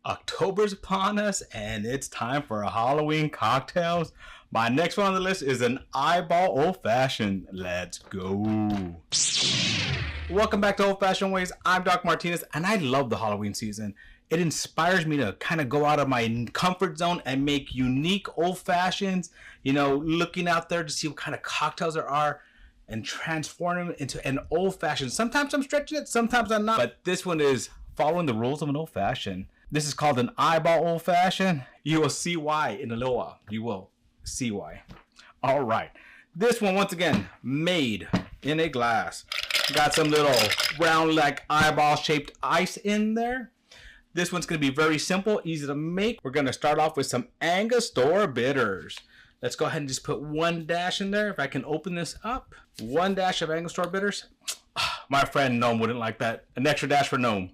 October's upon us and it's time for Halloween cocktails. My next one on the list is an eyeball old fashioned. Let's go. Welcome back to Old Fashioned Ways. I'm Doc Martinez and I love the Halloween season. It inspires me to kind of go out of my comfort zone and make unique old fashions, you know, looking out there to see what kind of cocktails there are and transform them into an old fashioned. Sometimes I'm stretching it, sometimes I'm not, but this one is following the rules of an old fashioned. This is called an eyeball old fashioned. You will see why in a little while. You will see why. All right. This one, once again, made in a glass. Got some little round like eyeball shaped ice in there. This one's going to be very simple, easy to make. We're going to start off with some Angostura bitters. Let's go ahead and just put one dash in there. If I can open this up. One dash of Angostura bitters. My friend Gnome wouldn't like that. An extra dash for Gnome.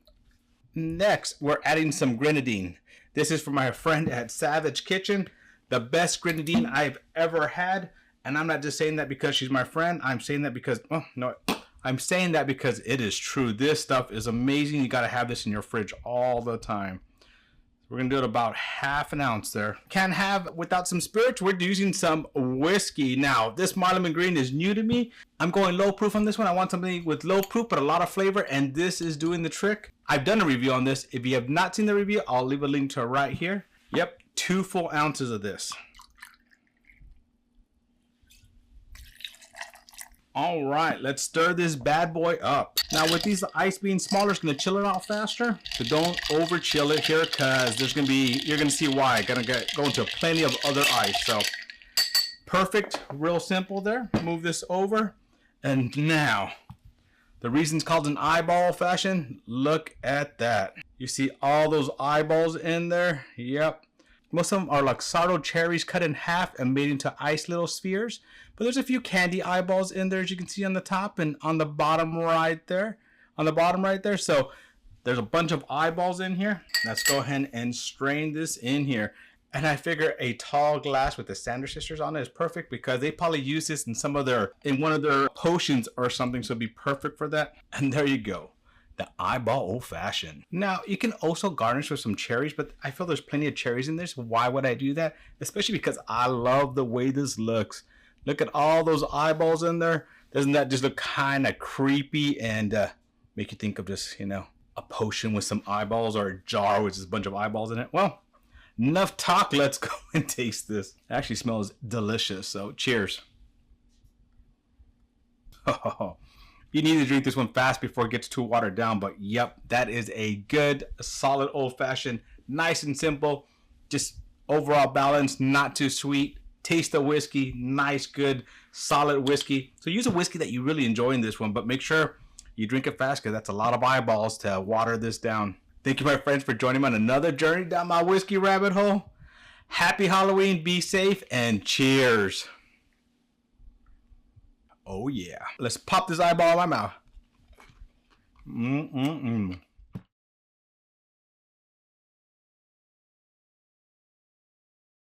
Next, we're adding some Grenadine. This is for my friend at Savage Kitchen. The best Grenadine I've ever had. And I'm not just saying that because she's my friend. I'm saying that because, oh, no, I'm saying that because it is true. This stuff is amazing. You got to have this in your fridge all the time. We're going to do it about half an ounce there. Can't have without some spirits. We're using some whiskey. Now, this Marlin Green is new to me. I'm going low proof on this one. I want something with low proof but a lot of flavor, and this is doing the trick. I've done a review on this. If you have not seen the review, I'll leave a link to it right here. Yep, 2 full ounces of this. All right, let's stir this bad boy up. Now with these ice being smaller, it's gonna chill it out faster. So don't over chill it here because you're gonna see why. Gonna go into plenty of other ice. So perfect, real simple there. Move this over. And now, the reason it's called an eyeball fashion, look at that. You see all those eyeballs in there? Yep. Most of them are Luxardo cherries cut in half and made into ice little spheres. But there's a few candy eyeballs in there, as you can see on the top and on the bottom right there. On the bottom right there. So there's a bunch of eyeballs in here. Let's go ahead and strain this in here. And I figure a tall glass with the Sanders sisters on it is perfect because they probably use this in one of their potions or something. So it'd be perfect for that. And there you go. The eyeball old fashioned. Now you can also garnish with some cherries, but I feel there's plenty of cherries in there. So why would I do that? Especially because I love the way this looks. Look at all those eyeballs in there. Doesn't that just look kind of creepy and make you think of just, you know, a potion with some eyeballs or a jar with just a bunch of eyeballs in it? Well, enough talk. Let's go and taste this. It actually smells delicious. So cheers. You need to drink this one fast before it gets too watered down. But yep, that is a good, solid old fashioned, nice and simple. Just overall balanced, not too sweet. Taste the whiskey, nice, good, solid whiskey. So use a whiskey that you really enjoy in this one, but make sure you drink it fast because that's a lot of eyeballs to water this down. Thank you, my friends, for joining me on another journey down my whiskey rabbit hole. Happy Halloween, be safe, and cheers. Oh yeah. Let's pop this eyeball in my mouth.